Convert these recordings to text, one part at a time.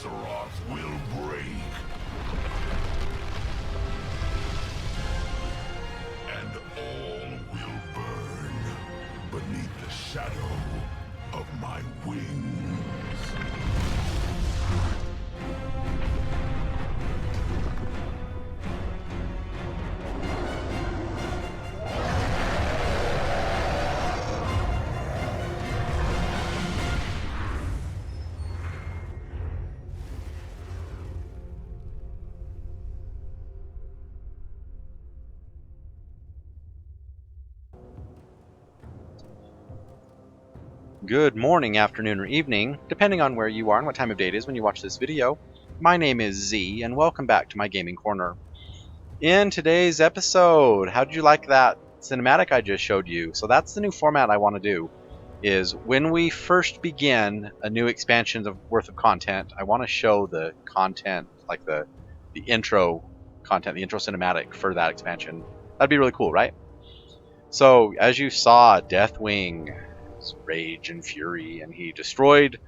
Azeroth will break. And all will burn beneath the shadow of my wings. Good morning, afternoon, or evening, depending on where you are and what time of day it is when you watch this video. My name is Z, and welcome back to my gaming corner. In today's episode, how did you like that cinematic I just showed you? So that's the new format I want to do, is when we first begin a new expansion worth of content, I want to show the content, like the intro content, the intro cinematic for that expansion. That'd be really cool, right? So, as you saw, Deathwing, rage and fury, and he destroyed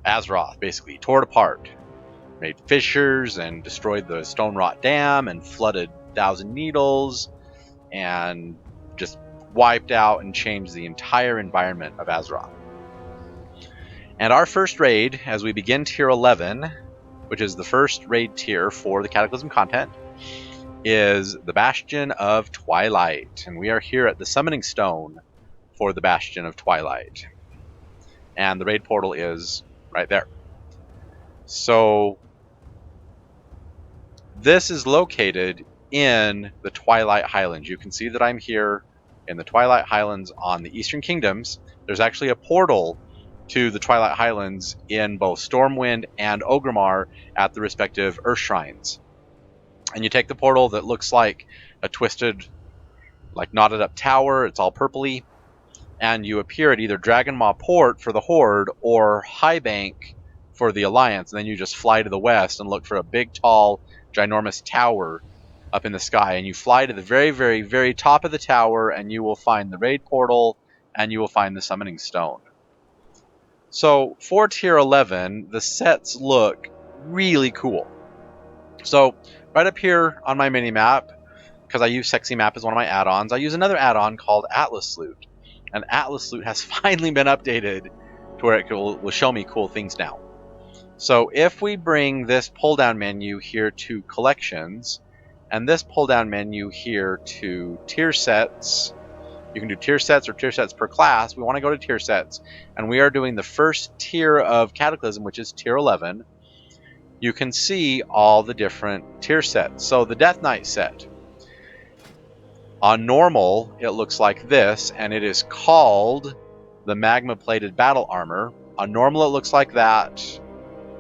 Azeroth, basically. He tore it apart, made fissures, and destroyed the Stone Rot Dam, and flooded Thousand Needles, and just wiped out and changed the entire environment of Azeroth. And our first raid, as we begin Tier 11, which is the first raid tier for the Cataclysm content, is the Bastion of Twilight. And we are here at the Summoning Stone for the Bastion of Twilight. And the raid portal is right there. So this is located in the Twilight Highlands. You can see that I'm here in the Twilight Highlands on the Eastern Kingdoms. There's actually a portal to the Twilight Highlands in both Stormwind and Orgrimmar at the respective Earth Shrines. And you take the portal that looks like a twisted, like knotted up tower. It's all purpley. And you appear at either Dragonmaw Port for the Horde or Highbank for the Alliance. And then you just fly to the west and look for a big, tall, ginormous tower up in the sky. And you fly to the very, very, very top of the tower, and you will find the raid portal, and you will find the Summoning Stone. So for Tier 11, the sets look really cool. So right up here on my mini-map, because I use Sexy Map as one of my add-ons, I use another add-on called Atlas Loot. And Atlas Loot has finally been updated to where it will show me cool things now. So if we bring this pull-down menu here to Collections, and this pull-down menu here to Tier Sets, you can do Tier Sets or Tier Sets per class. We want to go to Tier Sets, and we are doing the first tier of Cataclysm, which is Tier 11. You can see all the different tier sets. So the Death Knight set. On normal, it looks like this, and it is called the Magma Plated Battle Armor. On normal, it looks like that.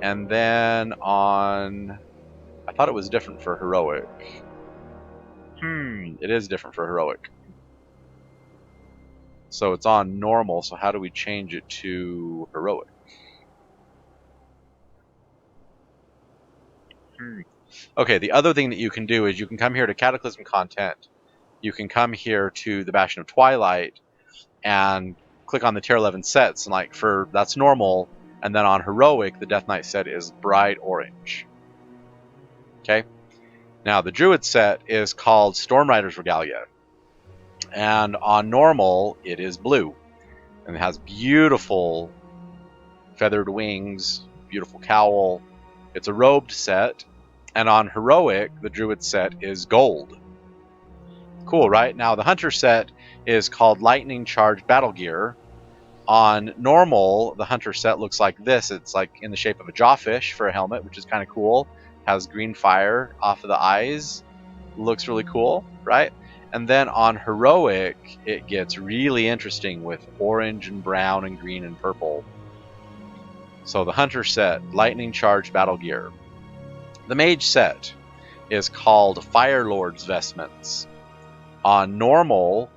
And then on... I thought it was different for Heroic. It is different for Heroic. So it's on normal, so how do we change it to Heroic? Okay, the other thing that you can do is you can come here to Cataclysm content. You can come here to the Bastion of Twilight and click on the Tier 11 sets, and like for that's normal, and then on Heroic, the Death Knight set is bright orange. Okay? Now the Druid set is called Storm Rider's Regalia. And on normal, it is blue. And it has beautiful feathered wings, beautiful cowl. It's a robed set. And on Heroic, the Druid set is gold. Cool, right? Now the Hunter set is called Lightning Charged Battle Gear. On normal, the Hunter set looks like this. It's like in the shape of a jawfish for a helmet, which is kind of cool. Has green fire off of the eyes. Looks really cool, right? And then on Heroic, it gets really interesting with orange and brown and green and purple. So the Hunter set, Lightning Charged Battle Gear. The Mage set is called Fire Lord's Vestments. On normal,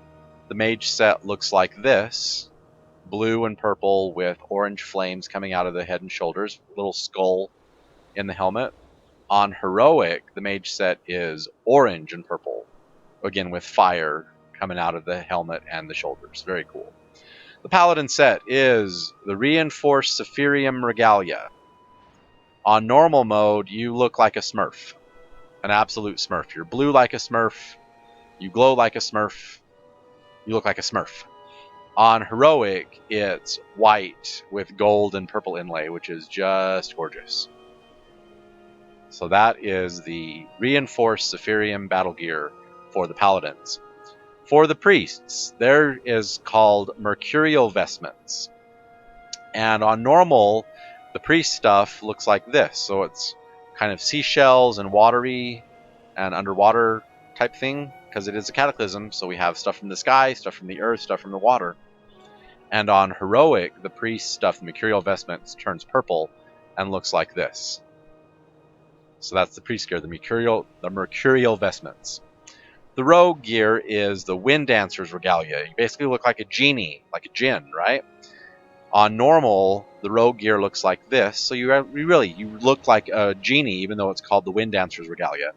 the Mage set looks like this. Blue and purple with orange flames coming out of the head and shoulders. Little skull in the helmet. On Heroic, the Mage set is orange and purple. Again, with fire coming out of the helmet and the shoulders. Very cool. The Paladin set is the Reinforced Saphirium Regalia. On normal mode, you look like a Smurf. An absolute Smurf. You're blue like a Smurf. You glow like a Smurf. You look like a Smurf. On heroic, it's white with gold and purple inlay, which is just gorgeous. So that is the reinforced Zephyrium battle gear for the paladins. For the priests, there is called mercurial vestments. And on normal, the priest stuff looks like this. So it's kind of seashells and watery and underwater type thing, because it is a cataclysm. So we have stuff from the sky, stuff from the earth, stuff from the water. And on heroic, the priest stuff, the mercurial vestments, turns purple and looks like this. So that's the priest gear, the mercurial vestments. The rogue gear is the wind dancer's regalia. You basically look like a genie, like a djinn, right? On normal, the rogue gear looks like this. So you look like a genie, even though it's called the wind dancer's regalia.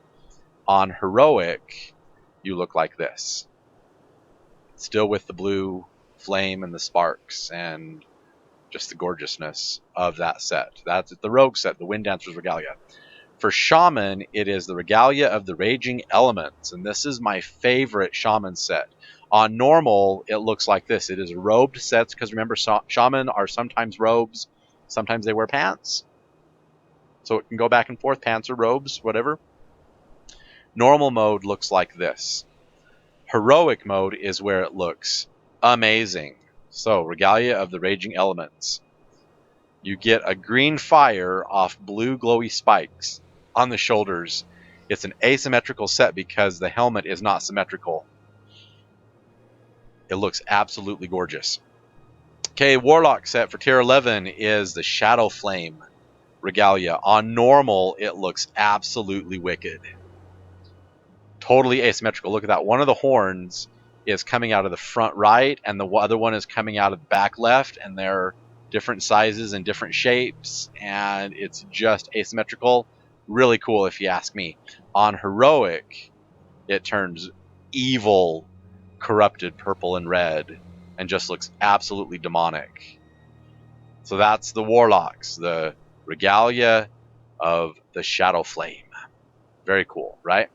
On heroic, you look like this. Still with the blue flame and the sparks and just the gorgeousness of that set. That's the rogue set, the wind dancer's regalia. For shaman, it is the regalia of the raging elements, and this is my favorite shaman set. On normal, it looks like this. It is a robed set, because remember, shaman are sometimes robes, sometimes they wear pants. So it can go back and forth, pants or robes, whatever. Normal mode looks like this. Heroic mode is where it looks amazing. So, regalia of the raging elements. You get a green fire off blue glowy spikes on the shoulders. It's an asymmetrical set because the helmet is not symmetrical. It looks absolutely gorgeous. Okay, Warlock set for tier 11 is the Shadow Flame regalia. On normal, it looks absolutely wicked. Totally asymmetrical. Look at that. One of the horns is coming out of the front right, and the other one is coming out of the back left, and they're different sizes and different shapes, and it's just asymmetrical. Really cool if you ask me. On heroic, it turns evil, corrupted purple and red, and just looks absolutely demonic. So that's the Warlocks, the regalia of the Shadow Flame. Very cool, right?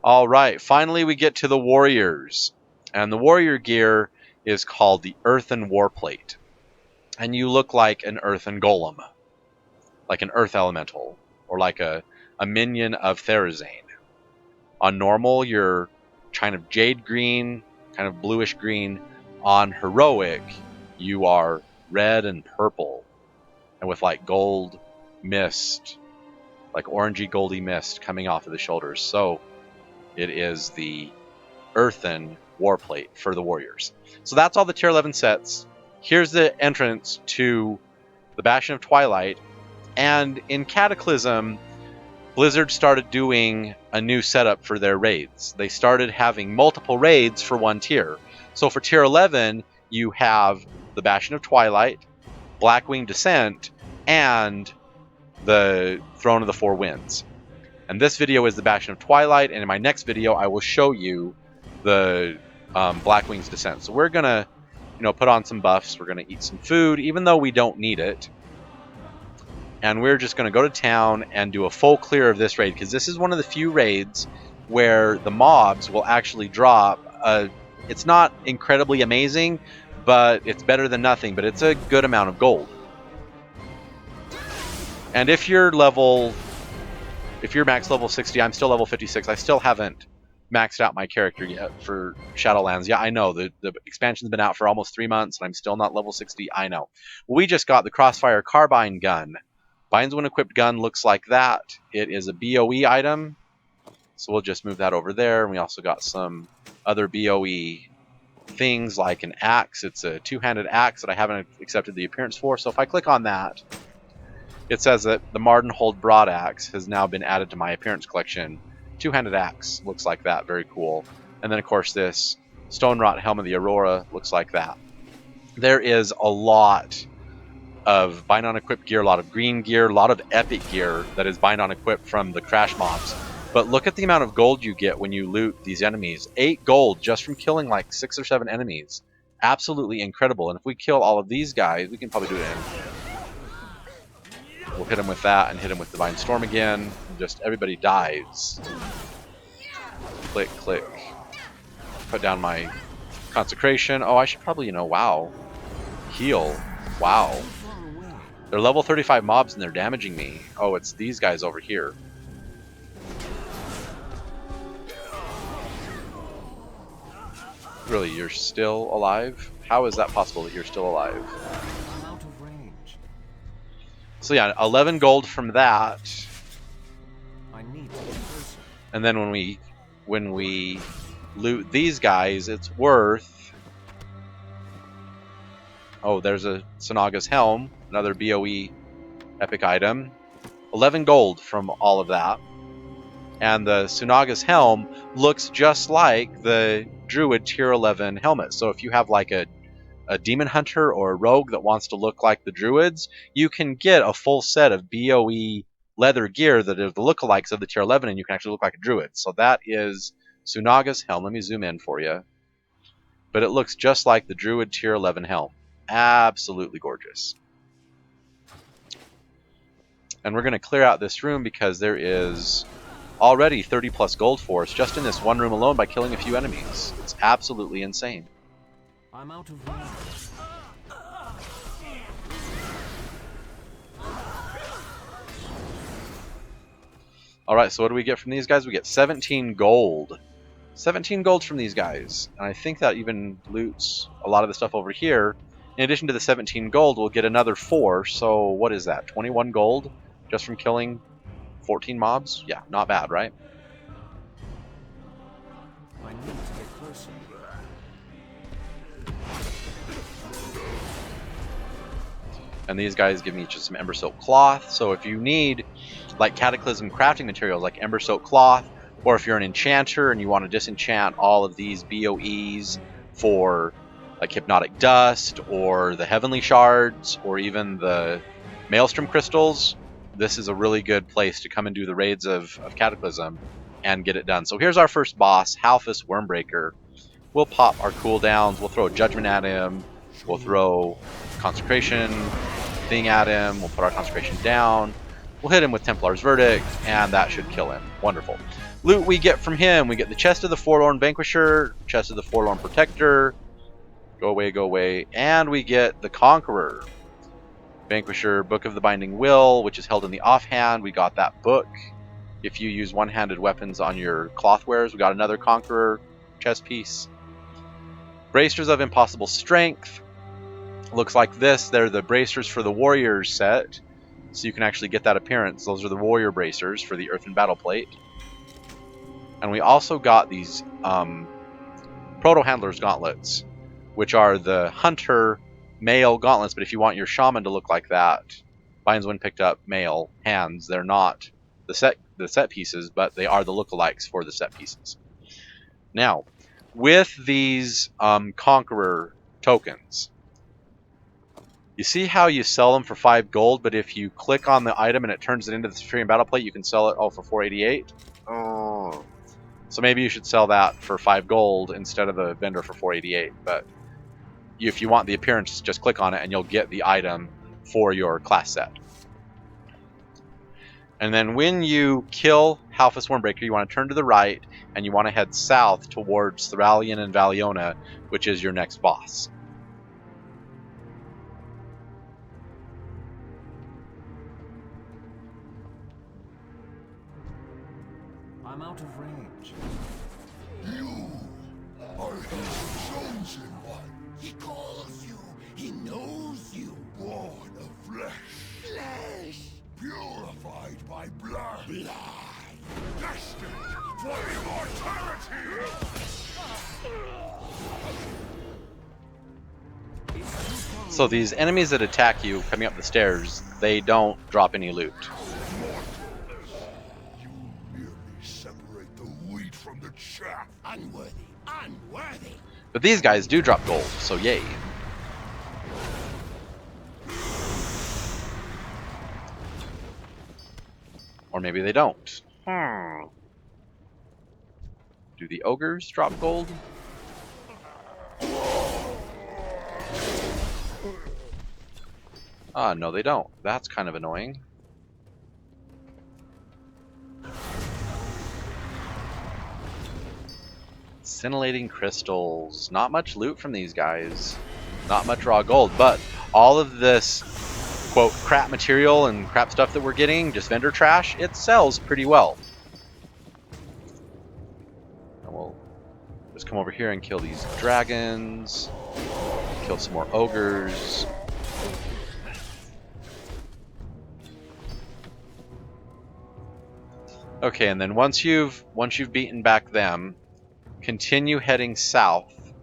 All right, finally we get to the Warriors. And the Warrior gear is called the Earthen Warplate. And you look like an Earthen Golem, like an Earth Elemental, or like a minion of Therazane. On normal, you're kind of jade green, kind of bluish green. On heroic, you are red and purple, and with like gold mist, like orangey goldy mist coming off of the shoulders. So it is the Earthen Warplate for the Warriors. So that's all the tier 11 sets. Here's the entrance to the Bastion of Twilight. And in Cataclysm, Blizzard started doing a new setup for their raids. They started having multiple raids for one tier. So for tier 11, you have the Bastion of Twilight, Blackwing Descent, and the Throne of the Four Winds. And this video is the Bastion of Twilight, and in my next video, I will show you the Blackwing's Descent. So we're gonna, put on some buffs. We're gonna eat some food, even though we don't need it. And we're just gonna go to town and do a full clear of this raid, because this is one of the few raids where the mobs will actually drop. It's not incredibly amazing, but it's better than nothing. But it's a good amount of gold. And if you're max level 60, I'm still level 56. I still haven't maxed out my character yet for Shadowlands. Yeah, I know. The expansion's been out for almost 3 months, and I'm still not level 60. I know. We just got the Crossfire Carbine gun. Binds when equipped gun looks like that. It is a BOE item. So we'll just move that over there. And we also got some other BOE things like an axe. It's a two-handed axe that I haven't accepted the appearance for. So if I click on that, it says that the Mardenhold Broad Axe has now been added to my appearance collection. Two-handed axe looks like that, very cool. And then of course this Stone-wrought Helm of the Aurora looks like that. There is a lot of bind on equipped gear, a lot of green gear, a lot of epic gear that is bind on equipped from the crash mobs. But look at the amount of gold you get when you loot these enemies. 8 gold just from killing like 6 or 7 enemies. Absolutely incredible. And if we kill all of these guys, we can probably do it in We'll hit him with that and hit him with Divine Storm again. And just everybody dies. Click, click. Put down my Consecration. Oh, I should probably, wow. Heal. Wow. They're level 35 mobs and they're damaging me. Oh, it's these guys over here. Really, you're still alive? How is that possible that you're still alive? I'm out of range. So yeah, 11 gold from that. I need to get closer. And then when we loot these guys, it's worth... Oh, there's a Sonaga's Helm, another BOE epic item. 11 gold from all of that. And the Sunaga's Helm looks just like the Druid Tier 11 helmet. So if you have like a Demon Hunter or a Rogue that wants to look like the Druids, you can get a full set of BOE leather gear that are the lookalikes of the Tier 11, and you can actually look like a Druid. So that is Sunaga's Helm. Let me zoom in for you. But it looks just like the Druid Tier 11 helm. Absolutely gorgeous. And we're going to clear out this room because there is already 30 plus gold for us just in this one room alone by killing a few enemies. It's absolutely insane. I'm out of range. Alright, so what do we get from these guys? We get 17 gold. 17 gold from these guys. And I think that even loots a lot of the stuff over here. In addition to the 17 gold, we'll get another 4. So what is that? 21 gold just from killing 14 mobs? Yeah, not bad, right? I need to get closer. And these guys give me just some Ember Silk Cloth. So if you need like Cataclysm crafting materials like Ember Silk Cloth, or if you're an enchanter and you want to disenchant all of these BOEs for like Hypnotic Dust or the Heavenly Shards or even the Maelstrom Crystals, this is a really good place to come and do the raids of Cataclysm and get it done. So here's our first boss, Halphus Wormbreaker. We'll pop our cooldowns, we'll throw a Judgment at him, we'll throw Consecration thing at him, we'll put our Consecration down, we'll hit him with Templar's Verdict, and that should kill him. Wonderful. Loot we get from him, we get the Chest of the Forlorn Vanquisher, Chest of the Forlorn Protector, go away, and we get the Conqueror. Vanquisher, Book of the Binding Will, which is held in the offhand. We got that book. If you use one-handed weapons on your cloth wares, we got another Conqueror chest piece. Bracers of Impossible Strength. Looks like this. They're the bracers for the Warriors set. So you can actually get that appearance. Those are the Warrior bracers for the Earthen Battle Plate. And we also got these Proto-Handler's Gauntlets, which are the Hunter male gauntlets, but if you want your Shaman to look like that, Binds Wind picked up male hands. They're not the set pieces, but they are the lookalikes for the set pieces. Now, with these Conqueror tokens, you see how you sell them for 5 gold, but if you click on the item and it turns it into the Saphirian Battle Plate, you can sell it for 488? Oh. So maybe you should sell that for 5 gold instead of the vendor for 488, but if you want the appearance, just click on it and you'll get the item for your class set. And then when you kill Halphus Wormbreaker, you want to turn to the right and you want to head south towards Thuralion and Valeona, which is your next boss. I'm out of range. You are his chosen one. He calls you. He knows you. Born of flesh. Flesh. Purified by blood. Blood. Destined for immortality. So these enemies that attack you coming up the stairs, they don't drop any loot. You merely separate the wheat from the chaff. Unworthy. Unworthy. But these guys do drop gold, so yay. Or maybe they don't. Do the ogres drop gold? Ah, no they don't. That's kind of annoying. Scintillating crystals. Not much loot from these guys. Not much raw gold, but all of this, quote, crap material and crap stuff that we're getting, just vendor trash, it sells pretty well. And we'll just come over here and kill these dragons. Kill some more ogres. Okay, and then once you've beaten back them, continue heading south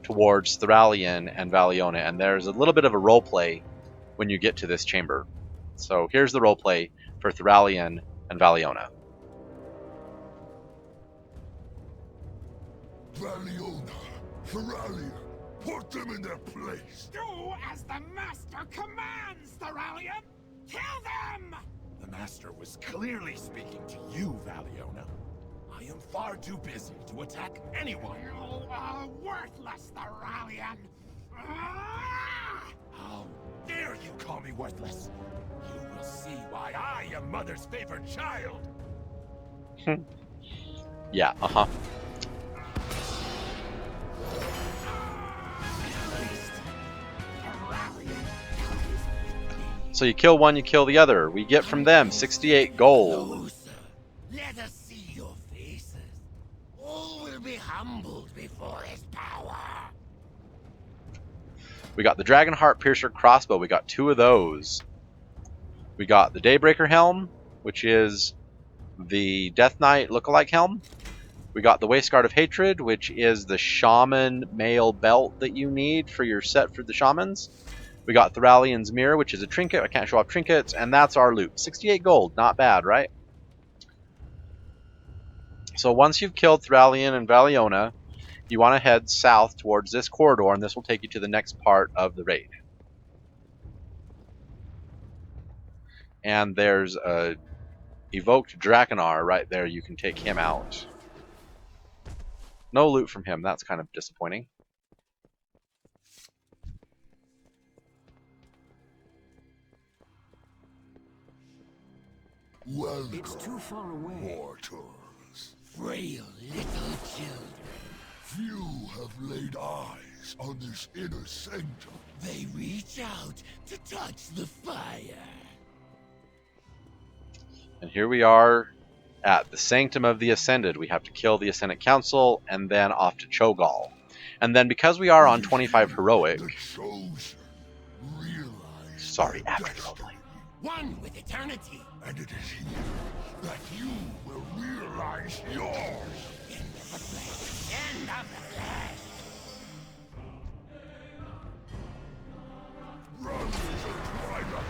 towards Thralian and Valeona, and there's a little bit of a role play when you get to this chamber. So here's the role play for Thralian and Valeona. Valeona, Theralia, put them in their place. Do as the Master commands, Theralion! Kill them! The Master was clearly speaking to you, Valeona. I am far too busy to attack anyone. You are worthless, Theralion! Ah! How dare you call me worthless? You will see why I am Mother's favorite child. Yeah, uh-huh. So you kill one, you kill the other. We get from them 68 gold. Closer. Let us see your faces. All will be humbled before his power. We got the Dragon Heart Piercer crossbow. We got 2 of those. We got the Daybreaker helm, which is the Death Knight lookalike helm. We got the Waistguard of Hatred, which is the Shaman mail belt that you need for your set for the Shamans. We got Theralian's Mirror, which is a trinket. I can't show off trinkets, and that's our loot. 68 gold, not bad, right? So once you've killed Theralian and Valeona, you want to head south towards this corridor, and this will take you to the next part of the raid. And there's a evoked Drakenar right there. You can take him out. No loot from him. That's kind of disappointing. Welcome, It's too far away. mortals. Frail little children. Few have laid eyes on this inner sanctum. They reach out to touch the fire. And here we are at the Sanctum of the Ascended. We have to kill the Ascendant Council and then off to Cho'gall. And then because we are on 25 heroic, The chosen realize sorry, their after destiny. roleplay. One with eternity. And it is here that you will realize yours. End of the flesh. End of the flesh. Brothers of Twilight,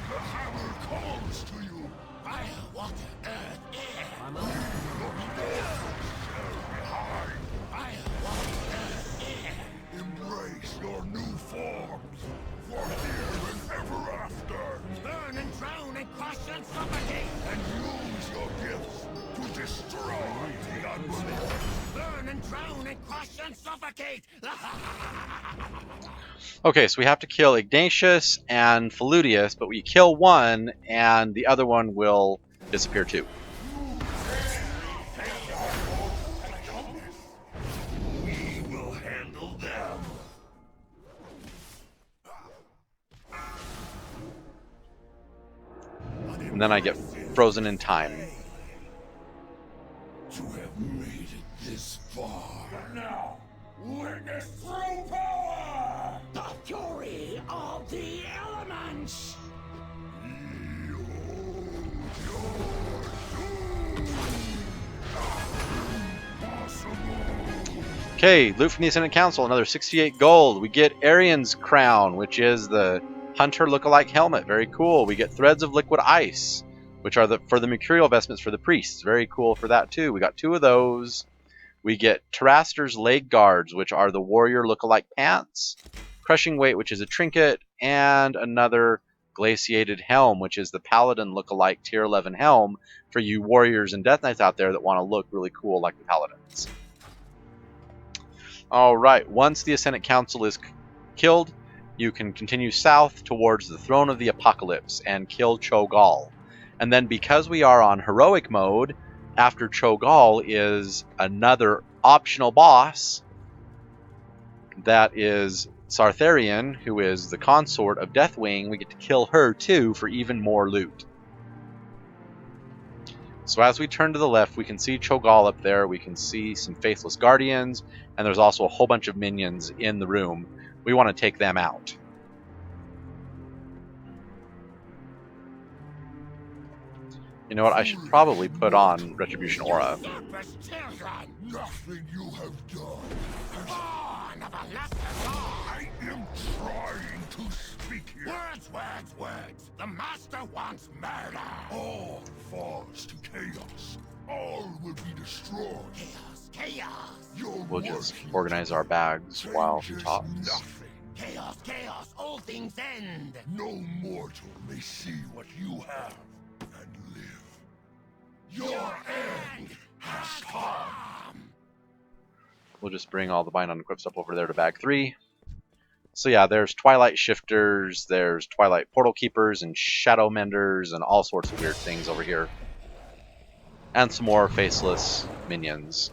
the hammer calls to you. Fire, water, earth, air. I'm out. Your mortals shall behind. Fire, water, earth, air. Embrace your new forms, for here and ever after. Burn and drown and crush and suffocate. And use your gifts to destroy the unbelievers. Burn and drown and crush and suffocate. Okay, so we have to kill Ignatius and Faludius, but we kill one and the other one will disappear too. We will handle them. And then I get frozen in time. To have made it this far. Now, witness true power! The fury of the elements. Okay, loot from the Ascendant Council, another 68 gold. We get Arian's Crown, which is the Hunter lookalike helmet. Very cool. We get Threads of Liquid Ice, which are for the Mercurial vestments for the priests. Very cool for that too. We got 2 of those. We get Taraster's Leg Guards, which are the Warrior lookalike pants. Crushing Weight, which is a trinket, and another Glaciated Helm, which is the Paladin lookalike tier 11 helm for you Warriors and Death Knights out there that want to look really cool like the Paladins. Alright, once the Ascendant Council is killed, you can continue south towards the Throne of the Apocalypse and kill Cho'gall. And then because we are on heroic mode, after Cho'gall is another optional boss that is Sartharian, who is the consort of Deathwing. We get to kill her too for even more loot. So as we turn to the left, we can see Cho'gall up there, we can see some Faithless Guardians, and there's also a whole bunch of minions in the room. We want to take them out. You know what, I should probably put on Retribution Aura. Nothing you have done. Born of a lesser I am trying to speak here. Words, words, words. The master wants murder. All falls to chaos. All will be destroyed. Chaos, chaos. Your We'll just worship organize our bags while he changes talks. nothing. Chaos, chaos. All things end. No mortal may see what you have and live. Your end has come. We'll just bring all the bind on equip stuff over there to bag 3. So yeah, there's Twilight Shifters, there's Twilight Portal Keepers and Shadow Menders and all sorts of weird things over here. And some more faceless minions.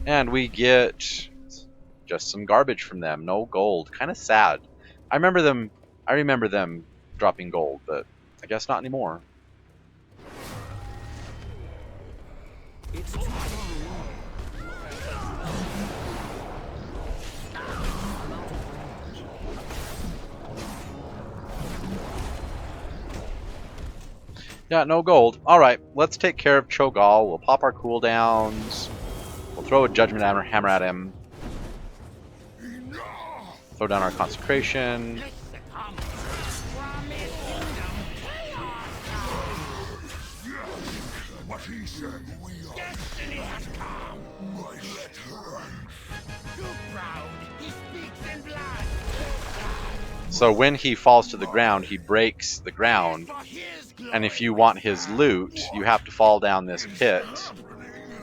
And we get just some garbage from them, no gold. Kind of sad. I remember them dropping gold, but I guess not anymore. It's too far away. I'm out of range. Yeah, no gold. Alright, let's take care of Cho'gall. We'll pop our cooldowns. We'll throw a Judgment Hammer at him. Enough! Throw down our Consecration. Let's succumb. From his kingdom, chaos comes. Yes, what he said. We are Destiny has come. my letter. Too proud. He speaks in blood. So when he falls to the ground, he breaks the ground. For his glory. And if you want his loot, you have to fall down this pit.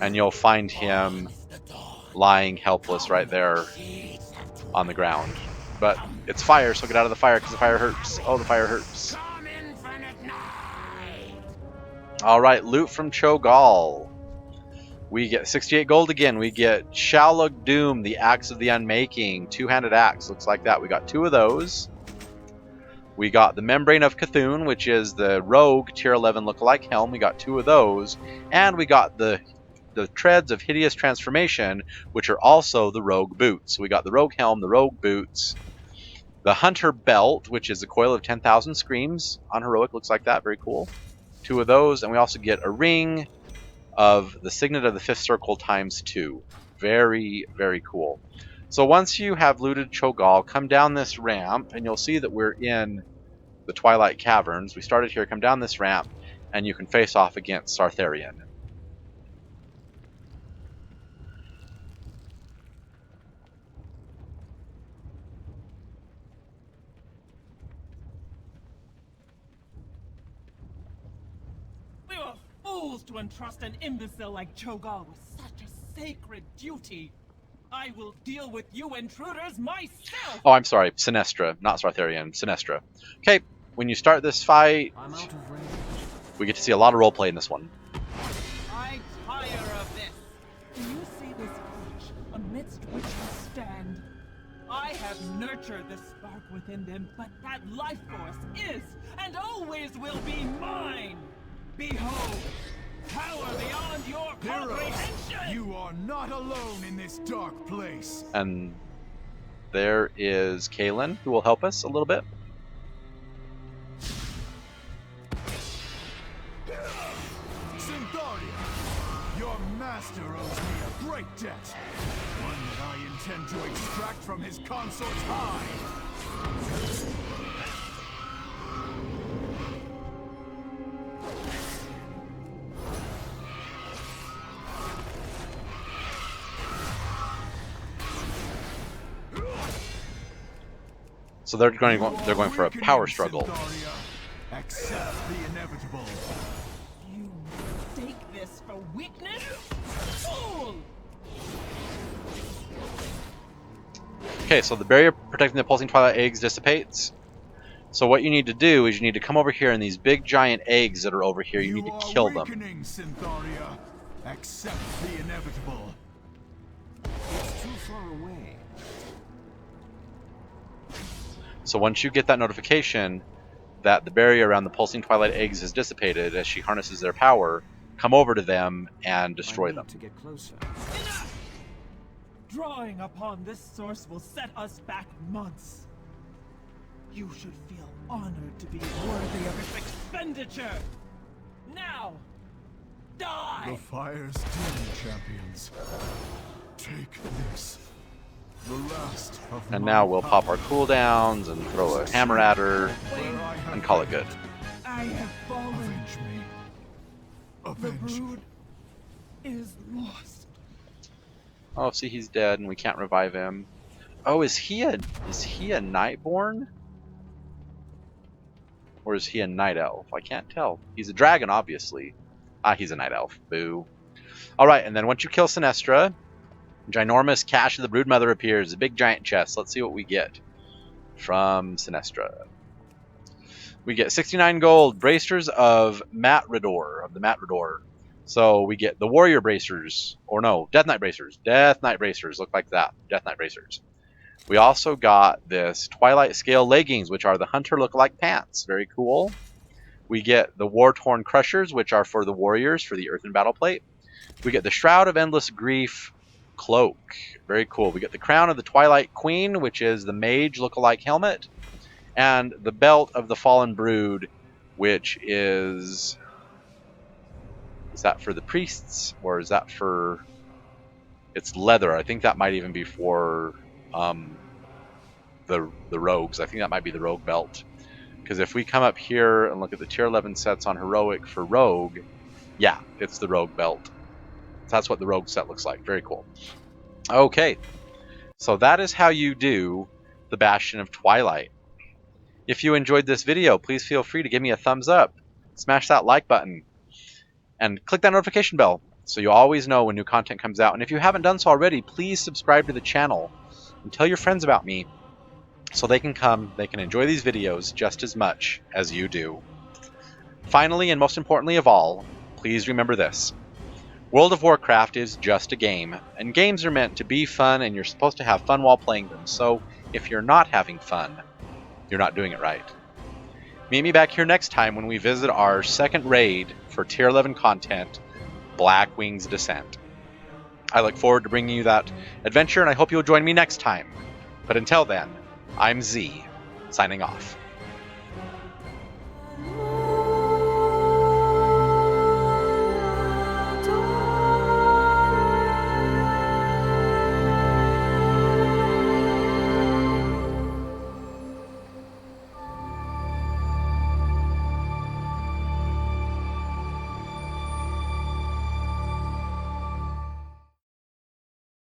And you'll find him The dawn. lying helpless right there Seeds have on the ground. But it's fire, so get out of the fire because the fire hurts. Oh, the fire hurts. come infinite night. Alright, loot from Cho'gall. We get 68 gold again. We get Shalug Doom, the Axe of the Unmaking. Two-handed axe, looks like that. We got 2 of those. We got the Membrane of Cthulhu, which is the Rogue Tier 11 lookalike helm. We got 2 of those. And we got the Treads of Hideous Transformation, which are also the Rogue Boots. So we got the Rogue Helm, the Rogue Boots, the Hunter Belt, which is the Coil of 10,000 Screams on Heroic. Looks like that. Very cool. 2 of those. And we also get a ring of the Signet of the 5th Circle ×2. Very, very cool. So once you have looted Cho'gall, come down this ramp, and you'll see that we're in the Twilight Caverns. We started here, come down this ramp, and you can face off against Sartharian. We were fools to entrust an imbecile like Cho'gall with such a sacred duty. I will deal with you intruders myself! Oh, I'm sorry, Sinestra, not Sartharian, Sinestra. Okay, when you start this fight, I'm out of range. we get to see a lot of roleplay in this one. I tire of this! Do you see this breach amidst which you stand? I have nurtured the spark within them, but that life force is and always will be mine! Behold, power beyond your comprehension! You are not alone in this dark place. And there is Kaylin, who will help us a little bit. Syntharia, your master owes me a great debt. One that I intend to extract from his consort's hide. So they're going for a power struggle. Syntharia, accept the inevitable. You mistake this for weakness? Fool! Okay, so the barrier protecting the pulsing Twilight eggs dissipates. So what you need to do is you need to come over here, and these big giant eggs that are over here, you need to kill them. Weakening, Syntharia. Accept the inevitable. It's too far away. So once you get that notification that the barrier around the pulsing Twilight eggs is dissipated as she harnesses their power, come over to them and destroy I need them. to get closer. Enough! Drawing upon this source will set us back months. You should feel honored to be worthy of its expenditure. Now, die! The fire's dim, champions. Take this. The last of And my now we'll pop our power. cooldowns and throw a hammer at her Where I have and call it good. I have fallen. Avenge me. The Avenge. brood is lost. Oh, see, he's dead and we can't revive him. Oh, is he a Nightborn? Or is he a Night Elf? I can't tell. He's a dragon, obviously. Ah, he's a Night Elf. Boo. Alright, and then once you kill Sinestra, ginormous cache of the Broodmother appears. A big giant chest. Let's see what we get from Sinestra. We get 69 gold, bracers of the Matridor. So we get the warrior bracers, or no, Death Knight bracers. Death Knight bracers look like that. Death Knight bracers. We also got this Twilight scale leggings, which are the hunter look-alike pants. Very cool. We get the war-torn crushers, which are for the warriors for the earthen battle plate. We get the Shroud of Endless Grief cloak. Very cool. We get the crown of the Twilight Queen, which is the mage look-alike helmet. And the belt of the Fallen Brood, which is that for the priests, or is that for... It's leather. I think that might even be for the rogues. I think that might be the rogue belt. Because if we come up here and look at the tier 11 sets on heroic for rogue, yeah, it's the rogue belt. That's what the rogue set looks like. Very cool. Okay, so that is how you do the Bastion of Twilight. If you enjoyed this video, please feel free to give me a thumbs up, smash that like button, and click that notification bell so you always know when new content comes out. And if you haven't done so already, please subscribe to the channel and tell your friends about me so they can enjoy these videos just as much as you do. Finally, and most importantly of all, please remember this. World of Warcraft is just a game, and games are meant to be fun, and you're supposed to have fun while playing them. So if you're not having fun, you're not doing it right. Meet me back here next time when we visit our second raid for tier 11 content, Blackwing's Descent. I look forward to bringing you that adventure, and I hope you'll join me next time. But until then, I'm Z, signing off.